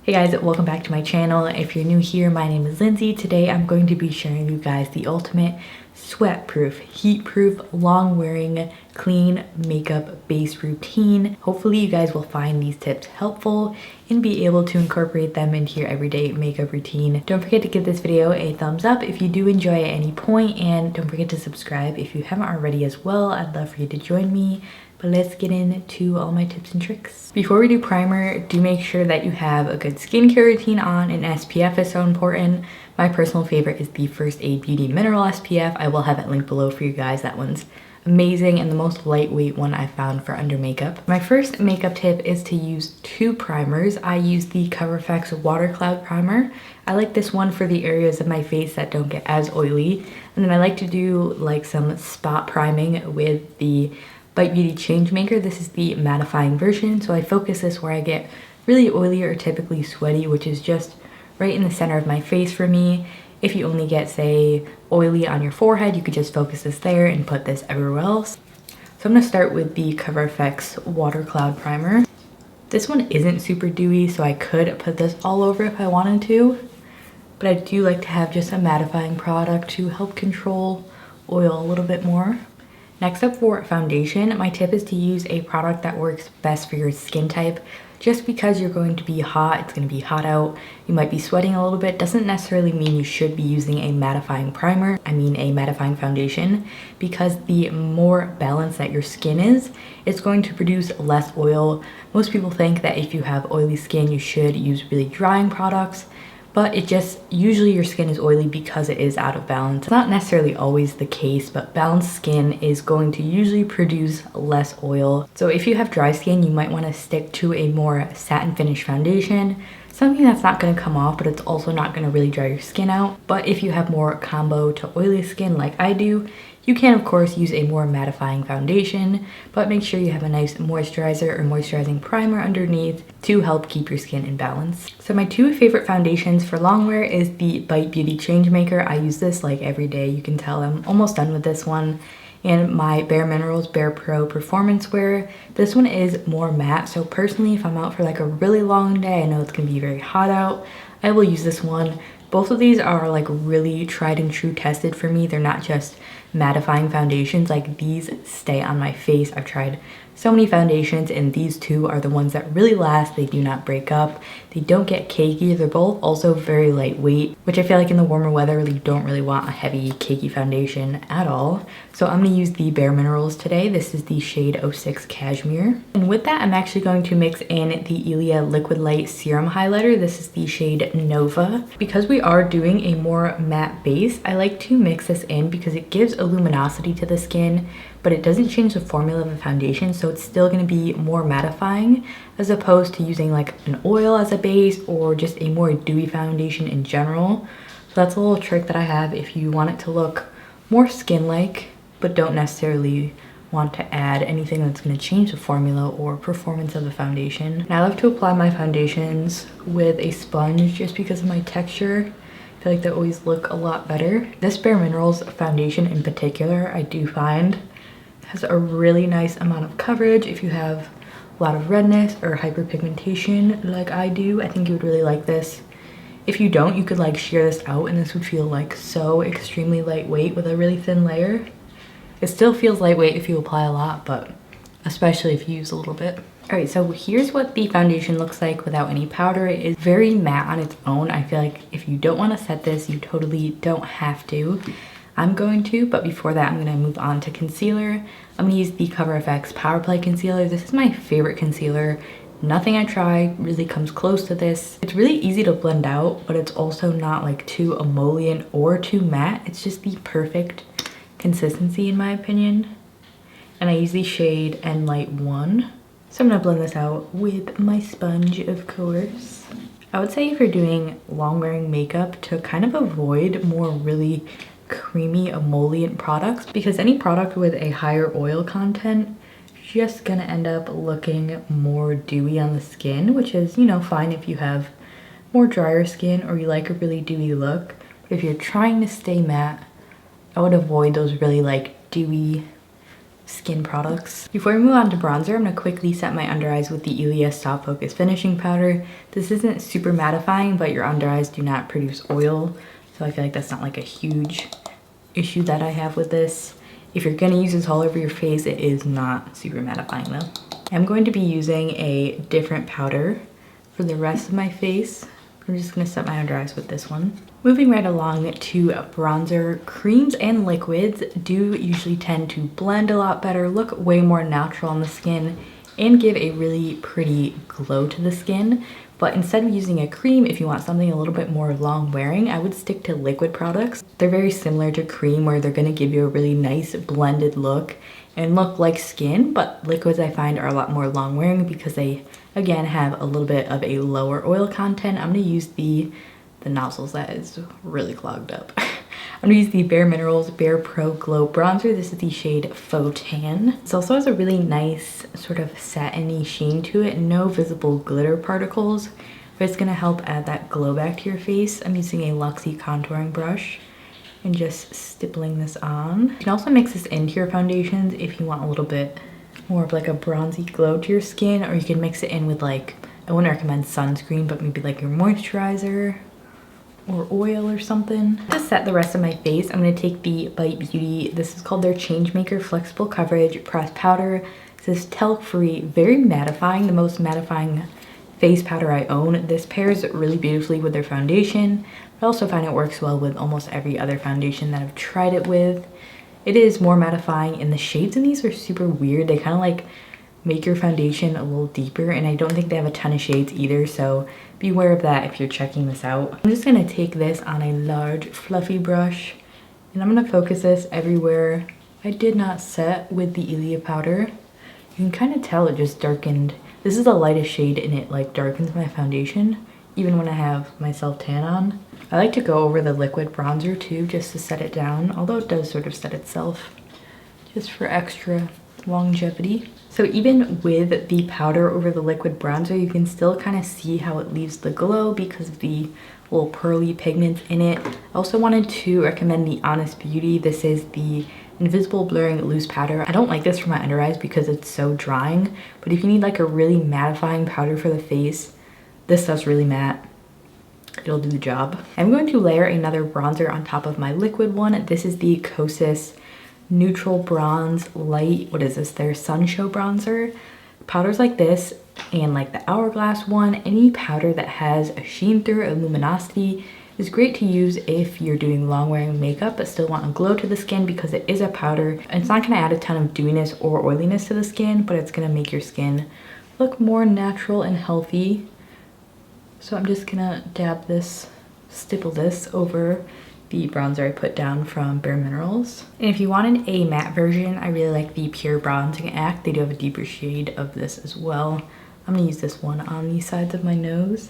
Hey guys, welcome back to my channel. If you're new here, my name is Lindsey. Today I'm going to be sharing you guys the ultimate sweat-proof, heat-proof, long-wearing, clean makeup base routine. Hopefully you guys will find these tips helpful and be able to incorporate them into your everyday makeup routine. Don't forget to give this video a thumbs up if you do enjoy at any point, and don't forget to subscribe if you haven't already as well. I'd love for you to join me. But let's get into all my tips and tricks. Before we do primer, do make sure that you have a good skincare routine on, and SPF is so important. My personal favorite is the First Aid Beauty Mineral SPF. I will have it linked below for you guys. That one's amazing and the most lightweight one I found for under makeup. My first makeup tip is to use two primers. I use the CoverFX Water Cloud Primer. I like this one for the areas of my face that don't get as oily. And then I like to do like some spot priming with the Bite Beauty Changemaker. This is the mattifying version, so I focus this where I get really oily or typically sweaty, which is just right in the center of my face for me. If you only get, say, oily on your forehead, you could just focus this there and put this everywhere else. So I'm going to start with the CoverFX Water Cloud Primer. This one isn't super dewy, so I could put this all over if I wanted to, but I do like to have just a mattifying product to help control oil a little bit more. Next up, for foundation, my tip is to use a product that works best for your skin type. Just because you're going to be hot, it's going to be hot out, you might be sweating a little bit, doesn't necessarily mean you should be using a mattifying primer, a mattifying foundation, because the more balanced that your skin is, it's going to produce less oil. Most people think that if you have oily skin, you should use really drying products, but it just, usually your skin is oily because it is out of balance. It's not necessarily always the case, but balanced skin is going to usually produce less oil. So if you have dry skin, you might want to stick to a more satin finish foundation, something that's not going to come off, but it's also not going to really dry your skin out. But if you have more combo to oily skin like I do, you can of course use a more mattifying foundation, but make sure you have a nice moisturizer or moisturizing primer underneath to help keep your skin in balance. So my two favorite foundations for long wear is the Bite Beauty Changemaker. I use this like every day. You can tell I'm almost done with this one. And my Bare Minerals Bare Pro Performance Wear. This one is more matte, so personally if I'm out for like a really long day, I know it's gonna be very hot out, I will use this one. Both of these are like really tried and true tested for me. They're not just mattifying foundations, like these stay on my face. I've tried so many foundations and these two are the ones that really last. They do not break up, they don't get cakey. They're both also very lightweight, which I feel like in the warmer weather you don't really want a heavy cakey foundation at all. So I'm going to use the Bare Minerals today. This is the shade 06 Cashmere, and with that I'm actually going to mix in the Ilia Liquid Light Serum Highlighter. This is the shade Nova. Because we are doing a more matte base, I like to mix this in because it gives a luminosity to the skin, but it doesn't change the formula of the foundation, so it's still going to be more mattifying as opposed to using like an oil as a base or just a more dewy foundation in general. So that's a little trick that I have if you want it to look more skin-like but don't necessarily want to add anything that's going to change the formula or performance of the foundation. Now I love to apply my foundations with a sponge just because of my texture. I feel like they always look a lot better. This Bare Minerals foundation in particular, I do find has a really nice amount of coverage. If you have a lot of redness or hyperpigmentation like I do, I think you would really like this. If you don't, you could like shear this out and this would feel like so extremely lightweight with a really thin layer. It still feels lightweight if you apply a lot, but especially if you use a little bit. Alright, so here's what the foundation looks like without any powder. It is very matte on its own. I feel like if you don't want to set this, you totally don't have to. I'm going to, but before that I'm going to move on to concealer. I'm going to use the CoverFX Power Play Concealer. This is my favorite concealer. Nothing I try really comes close to this. It's really easy to blend out, but it's also not like too emollient or too matte. It's just the perfect consistency in my opinion. And I use the shade N-Light 1. So I'm going to blend this out with my sponge, of course. I would say if you're doing long wearing makeup to kind of avoid more really creamy emollient products, because any product with a higher oil content is just gonna end up looking more dewy on the skin, which is, you know, fine if you have more drier skin or you like a really dewy look. But if you're trying to stay matte, I would avoid those really like dewy skin products. Before we move on to bronzer, I'm gonna quickly set my under eyes with the Ilia Soft Focus Finishing Powder. This isn't super mattifying, but your under eyes do not produce oil, so I feel like that's not like a huge issue that I have with this. If you're gonna use this all over your face, it is not super mattifying though. I'm going to be using a different powder for the rest of my face. I'm just gonna set my under eyes with this one. Moving right along to bronzer, creams and liquids do usually tend to blend a lot better, look way more natural on the skin, and give a really pretty glow to the skin. But instead of using a cream, if you want something a little bit more long wearing, I would stick to liquid products. They're very similar to cream, where they're gonna give you a really nice blended look and look like skin, but liquids I find are a lot more long wearing because they, again, have a little bit of a lower oil content. I'm gonna use the nozzles, that is really clogged up. I'm gonna use the Bare Minerals Bare Pro Glow Bronzer. This is the shade Faux Tan. This also has a really nice sort of satiny sheen to it, no visible glitter particles, but it's gonna help add that glow back to your face. I'm using a Luxe contouring brush and just stippling this on. You can also mix this into your foundations if you want a little bit more of like a bronzy glow to your skin, or you can mix it in with like, I wouldn't recommend sunscreen, but maybe like your moisturizer or oil or something. To set the rest of my face, I'm gonna take the Bite Beauty, this is called their Changemaker Flexible Coverage Pressed Powder. This is talc-free, very mattifying, the most mattifying face powder I own. This pairs really beautifully with their foundation. I also find it works well with almost every other foundation that I've tried it with. It is more mattifying, and the shades in these are super weird. They kind of like make your foundation a little deeper, and I don't think they have a ton of shades either, so beware of that if you're checking this out. I'm just gonna take this on a large fluffy brush, and I'm gonna focus this everywhere I did not set with the Ilia powder. You can kind of tell it just darkened. This is the lightest shade, and it like darkens my foundation even when I have my self tan on. I like to go over the liquid bronzer too, just to set it down, although it does sort of set itself just for extra longevity. So even with the powder over the liquid bronzer, you can still kind of see how it leaves the glow because of the little pearly pigments in it. I also wanted to recommend the Honest Beauty. This is the Invisible Blurring Loose Powder. I don't like this for my under eyes because it's so drying, but if you need like a really mattifying powder for the face, this stuff's really matte. It'll do the job. I'm going to layer another bronzer on top of my liquid one. This is the Kosas Neutral Bronze Light, what is this, their Sun Show bronzer. Powders like this and like the Hourglass one, any powder that has a sheen through, a luminosity, is great to use if you're doing long wearing makeup but still want a glow to the skin, because it is a powder. It's not going to add a ton of dewiness or oiliness to the skin, but it's going to make your skin look more natural and healthy. So I'm just gonna dab this, stipple this over the bronzer I put down from Bare Minerals. And if you wanted a matte version, I really like the Pure Bronzing Act. They do have a deeper shade of this as well. I'm gonna use this one on the sides of my nose.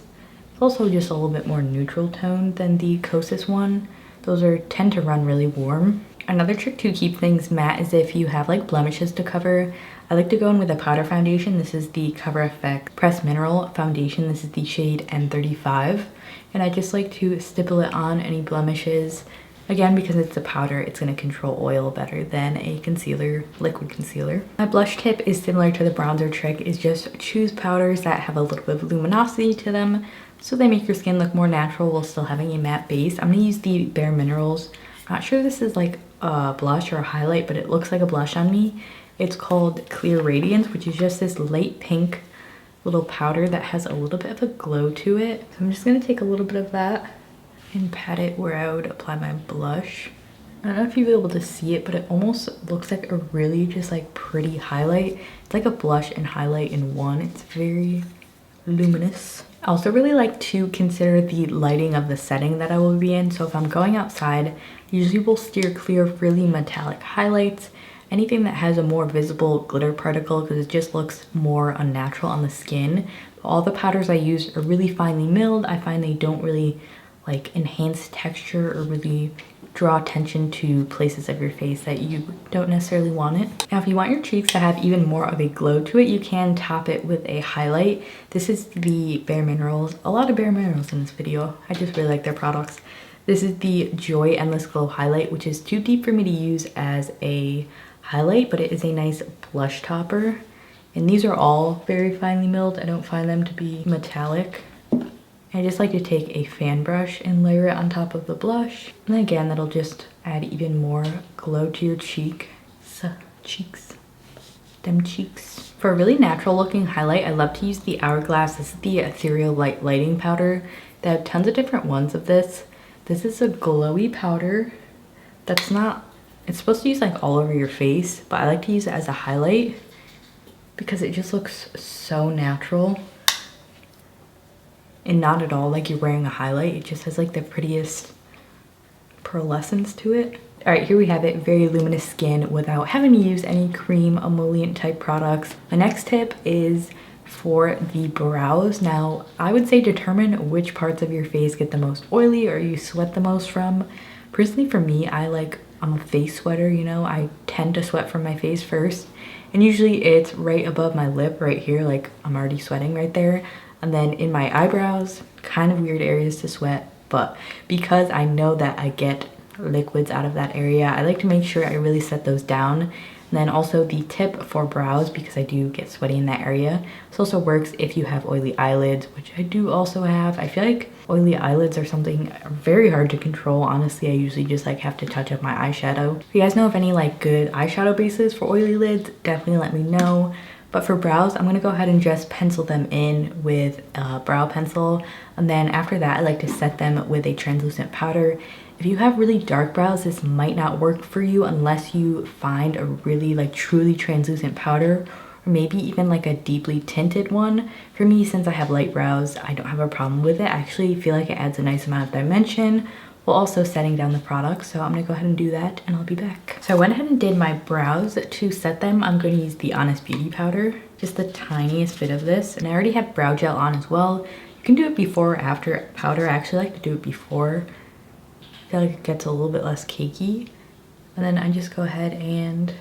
It's also just a little bit more neutral tone than the Kosas one. Those tend to run really warm. Another trick to keep things matte is if you have like blemishes to cover. I like to go in with a powder foundation. This is the Cover Effect Pressed Mineral Foundation. This is the shade N35. And I just like to stipple it on any blemishes. Again, because it's a powder, it's going to control oil better than a concealer, liquid concealer. My blush tip is similar to the bronzer trick, is just choose powders that have a little bit of luminosity to them, so they make your skin look more natural while still having a matte base. I'm going to use the Bare Minerals. I'm not sure this is like a blush or a highlight, but it looks like a blush on me. It's called Clear Radiance, which is just this light pink little powder that has a little bit of a glow to it. So I'm just gonna take a little bit of that and pat it where I would apply my blush. I don't know if you'll be able to see it, but it almost looks like a really just like pretty highlight. It's like a blush and highlight in one. It's very luminous. I also really like to consider the lighting of the setting that I will be in. So if I'm going outside, I usually will steer clear of really metallic highlights, anything that has a more visible glitter particle, because it just looks more unnatural on the skin. All the powders I use are really finely milled. I find they don't really like enhance texture or really draw attention to places of your face that you don't necessarily want it. Now, if you want your cheeks to have even more of a glow to it, you can top it with a highlight. This is the Bare Minerals. A lot of Bare Minerals in this video. I just really like their products. This is the Joy Endless Glow Highlight, which is too deep for me to use as a highlight, but it is a nice blush topper. And these are all very finely milled. I don't find them to be metallic. I just like to take a fan brush and layer it on top of the blush. And then again, that'll just add even more glow to your cheeks. Them cheeks. For a really natural looking highlight, I love to use the Hourglass. This is the Ethereal Light Lighting Powder. They have tons of different ones of this. This is a glowy powder that's not, it's supposed to use like all over your face, but I like to use it as a highlight because it just looks so natural and not at all like you're wearing a highlight. It just has like the prettiest pearlescence to it. All right, here we have it, very luminous skin without having to use any cream emollient type products. My next tip is for the brows. Now, I would say determine which parts of your face get the most oily or you sweat the most from. Personally, for me, I'm a face sweater, you know, I tend to sweat from my face first. And usually it's right above my lip right here, like I'm already sweating right there. And then in my eyebrows, kind of weird areas to sweat. But because I know that I get liquids out of that area, I like to make sure I really set those down. And then also the tip for brows, because I do get sweaty in that area, this also works if you have oily eyelids, which I do also have. I feel like oily eyelids are something very hard to control. Honestly, I usually just like have to touch up my eyeshadow. If you guys know of any like good eyeshadow bases for oily lids, definitely let me know. But for brows, I'm gonna go ahead and just pencil them in with a brow pencil. And then after that, I like to set them with a translucent powder. If you have really dark brows, this might not work for you unless you find a really like truly translucent powder, or maybe even like a deeply tinted one. For me, since I have light brows, I don't have a problem with it. I actually feel like it adds a nice amount of dimension while also setting down the product. So I'm gonna go ahead and do that and I'll be back. So I went ahead and did my brows. To set them, I'm gonna use the Honest Beauty powder, just the tiniest bit of this. And I already have brow gel on as well. You can do it before or after powder. I actually like to do it before. I feel like it gets a little bit less cakey. And then I just go ahead and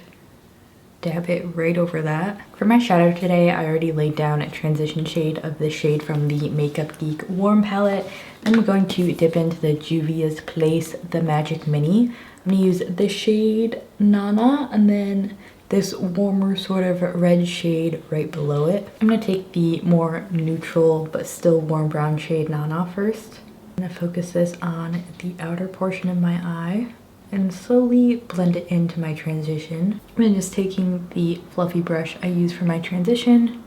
dab it right over that. For my shadow today, I already laid down a transition shade of this shade from the Makeup Geek Warm palette. I'm going to dip into the Juvia's Place The Magic Mini. I'm gonna use this shade Nana and then this warmer sort of red shade right below it. I'm gonna take the more neutral but still warm brown shade Nana first. I'm gonna focus this on the outer portion of my eye and slowly blend it into my transition. I'm then just taking the fluffy brush I use for my transition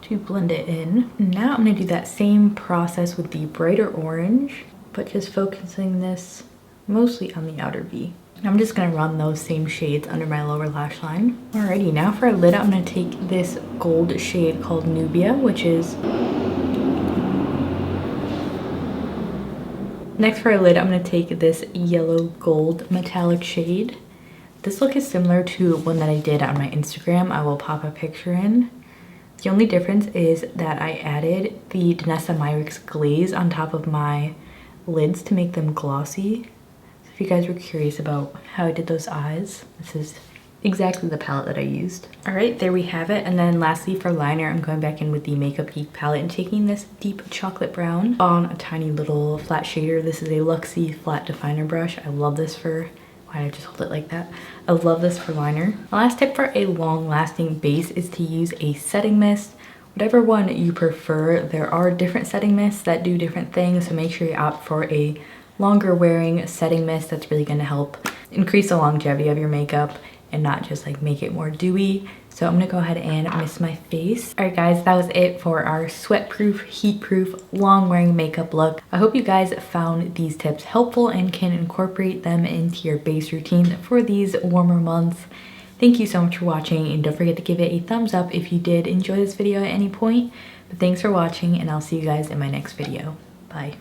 to blend it in. Now I'm gonna do that same process with the brighter orange, but just focusing this mostly on the outer V. And I'm just gonna run those same shades under my lower lash line. Alrighty, now for a lid, I'm gonna take this gold shade called Nubia, which is next for a lid, I'm going to take this yellow gold metallic shade. This look is similar to one that I did on my Instagram. I will pop a picture in. The only difference is that I added the Danessa Myricks glaze on top of my lids to make them glossy. So if you guys were curious about how I did those eyes, this is exactly the palette that I used. All right, there we have it. And then lastly for liner, I'm going back in with the Makeup Geek palette and taking this deep chocolate brown on a tiny little flat shader. This is a Luxe flat definer brush. I love this for, why did I just hold it like that? I love this for liner. The last tip for a long lasting base is to use a setting mist. Whatever one you prefer, there are different setting mists that do different things, so make sure you opt for a longer wearing setting mist that's really gonna help increase the longevity of your makeup and not just like make it more dewy. So I'm gonna go ahead and mist my face. All right guys, that was it for our sweat-proof, heat-proof, long-wearing makeup look. I hope you guys found these tips helpful and can incorporate them into your base routine for these warmer months. Thank you so much for watching, and don't forget to give it a thumbs up if you did enjoy this video at any point. But thanks for watching, and I'll see you guys in my next video. Bye.